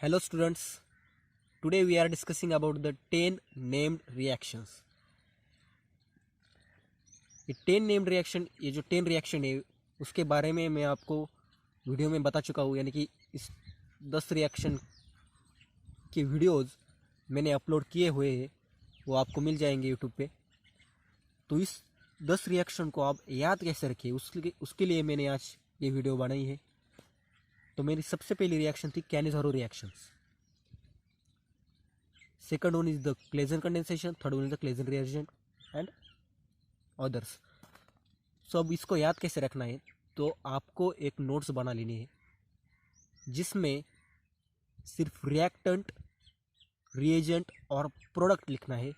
Hello students, today we are discussing about the 10 named reactions. ये 10 named reaction, ये जो 10 reaction है उसके बारे में मैं आपको वीडियो में बता चुका हूँ, यानी कि इस 10 रिएक्शन के वीडियोस मैंने अपलोड किए हुए हैं, वो आपको मिल जाएंगे यूट्यूब पे। तो इस 10 रिएक्शन को आप याद कैसे रखिए उसके लिए मैंने आज ये वीडियो बनाई है। तो मेरी सबसे पहली रिएक्शन थी Cannizzaro reactions. Second one is the Claisen condensation, third one is the Claisen rearrangement and others. So अब इसको याद कैसे रखना है, तो आपको एक नोट्स बना लेनी है जिसमें सिर्फ रिएक्टेंट, रिएजेंट और प्रोडक्ट लिखना है,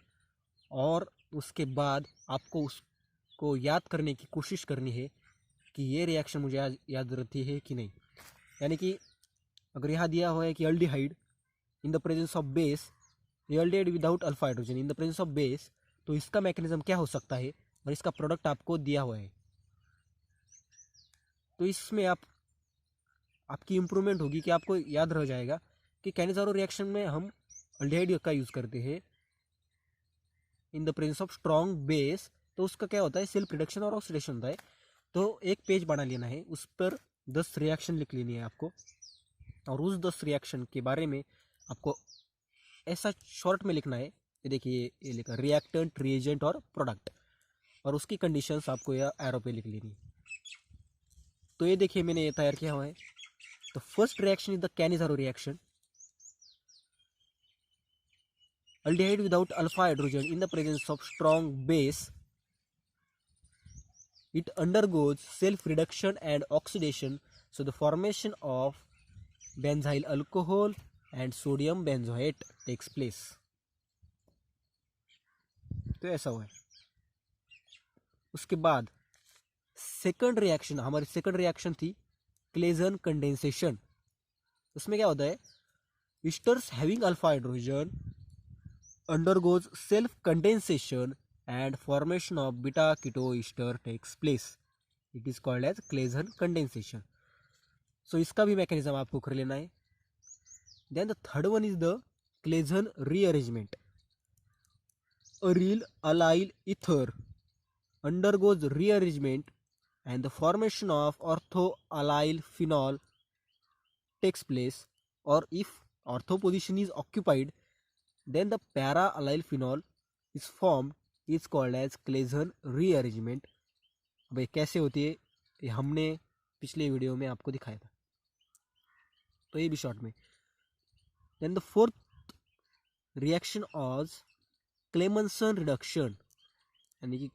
और उसके बाद आपको उसको याद करने की कोशिश करनी है कि ये रिएक्शन मुझे याद रहती है कि नहीं। यानी कि अगर यहाँ दिया हुआ है कि aldehyde in the presence of base, aldehyde without alpha hydrogen in the presence of base, तो इसका मैकेनिज्म क्या हो सकता है और इसका प्रोडक्ट आपको दिया हुआ है। तो इसमें आपकी इम्प्रूवमेंट होगी कि आपको याद रह जाएगा कि कैनिज़ारो रिएक्शन में हम एल्डिहाइड का यूज़ करते हैं in the presence of strong base. तो उसका क्या होता है, सेल्फ रिडक्शन और ऑक्सीडेशन होता है। तो एक पेज बना लेना है, उस पर 10 रिएक्शन लिख लेनी है आपको, और उस 10 रिएक्शन के बारे में आपको ऐसा शॉर्ट में लिखना है। ये देखिए, ये लिखा रिएक्टेंट, रिएजेंट और प्रोडक्ट, और उसकी कंडीशंस आपको यह एरो पे लिख लेनी है। तो ये देखिए, मैंने ये तैयार किया हुआ है। तो first reaction is the Cannizzaro reaction. Aldehyde without alpha hydrogen in the presence of strong base, it undergoes self reduction and oxidation, so the formation of benzyl alcohol and sodium benzoate takes place. तो ऐसा हुआ है। उसके बाद second reaction, हमारी second reaction थी Claisen condensation. उसमें क्या होता है, esters having alpha hydrogen undergoes self condensation and formation of beta keto ester takes place. It is called as Claisen condensation. So इसका भी मैकेनिज्म आपको कर लेना है। Then the third one is the Claisen rearrangement. Aryl allyl ether undergoes rearrangement and the formation of ortho allyl phenol takes place, or if ortho position is occupied, then the para allyl phenol is formed, is called as Claisen rearrangement. भाई कैसे होती है ये हमने पिछले video में आपको दिखाया था, तो ये भी शॉर्ट में। then the fourth reaction was Clemmensen reduction, यानी कि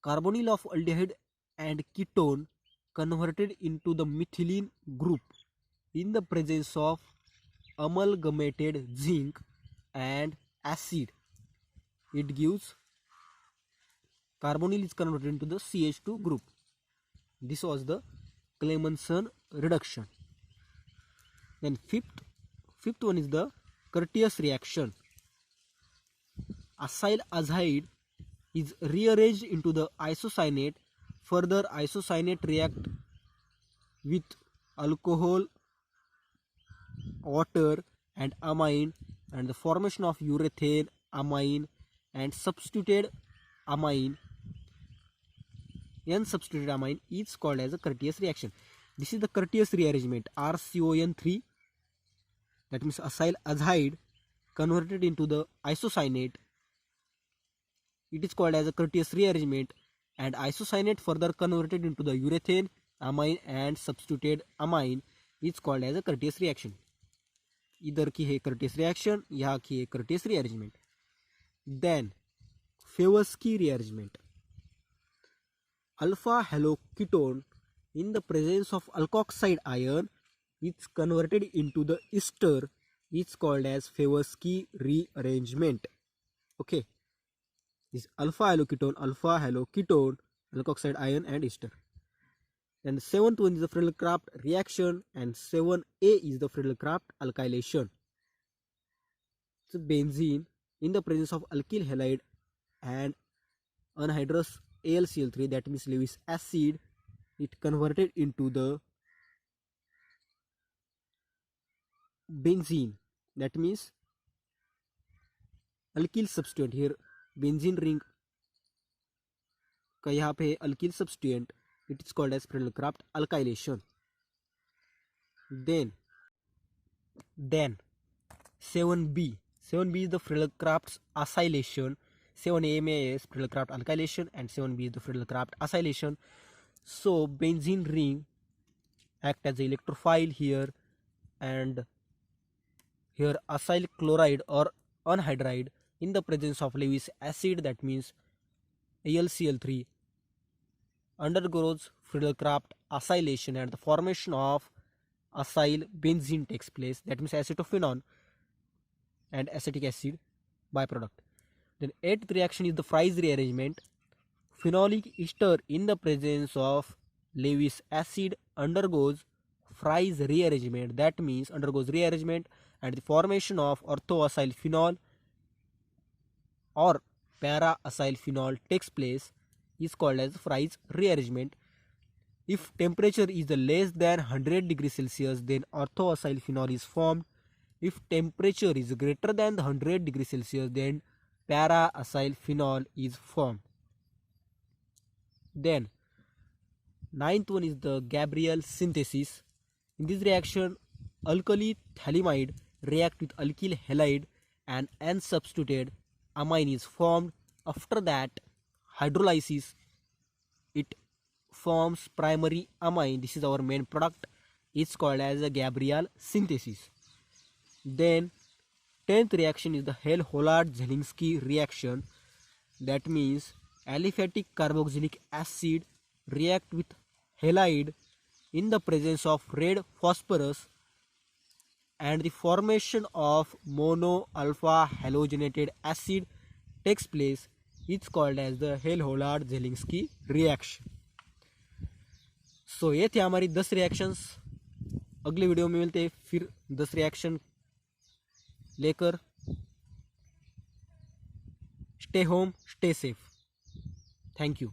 carbonyl of aldehyde and ketone converted into the methylene group in the presence of amalgamated zinc and acid. It gives carbonyl is converted into the CH2 group. This was the Clemmensen reduction. Then fifth one is the Curtius reaction. Acyl azide is rearranged into the isocyanate. Further, isocyanate react with alcohol, water and amine, and the formation of urethane, amine and substituted amine, N-substituted amine, is called as a Curtius reaction. This is the Curtius rearrangement, RCON3, that means acyl azide converted into the isocyanate. It is called as a Curtius rearrangement, and isocyanate further converted into the urethane, amine and substituted amine is called as a Curtius reaction. इधर की है Curtius reaction, यहाँ की है Curtius rearrangement. Then Favorsky rearrangement. Alpha haloketone in the presence of alkoxide ion is converted into the ester, is called as Favorsky rearrangement. Okay, this alpha haloketone, alkoxide ion and ester. And the seventh one is the Friedel-Crafts reaction, and 7A is the Friedel-Crafts alkylation. So benzene in the presence of alkyl halide and anhydrous AlCl3, that means Lewis acid, it converted into the benzene, that means alkyl substituent. Here benzene ring का यहाँ पे alkyl substituent, it is called as Friedel-Crafts alkylation. Then 7b is the Friedel-Crafts acylation. 7a is Friedel-Crafts alkylation and 7b is the Friedel-Crafts acylation. So benzene ring act as an electrophile here, and here acyl chloride or anhydride in the presence of Lewis acid, that means AlCl3, undergoes Friedel-Crafts acylation and the formation of acyl benzene takes place, that means acetophenone and acetic acid byproduct. Then eighth reaction is the Fries rearrangement. Phenolic ester in the presence of Lewis acid undergoes Fries rearrangement, that means undergoes rearrangement and the formation of orthoacyl phenol or para-acyl phenol takes place, is called as Fries rearrangement. If temperature is less than 100 degrees Celsius, then orthoacyl phenol is formed. If temperature is greater than 100 degrees Celsius, then para-acyl phenol is formed. Then ninth one is the Gabriel synthesis. In this reaction, alkali phthalimide react with alkyl halide and N-substituted amine is formed. After that hydrolysis, it forms primary amine. This is our main product. It's called as a Gabriel synthesis. Then 10th reaction is the Hell-Hollard-Zielinski reaction. That means aliphatic carboxylic acid react with halide in the presence of red phosphorus and the formation of mono alpha halogenated acid takes place. It's called as the Hell-Hollard-Zielinski reaction. So ये थे हमारी 10 reactions. अगले video में मिलते हैं फिर 10 reaction लेकर. Stay home, stay safe. Thank you.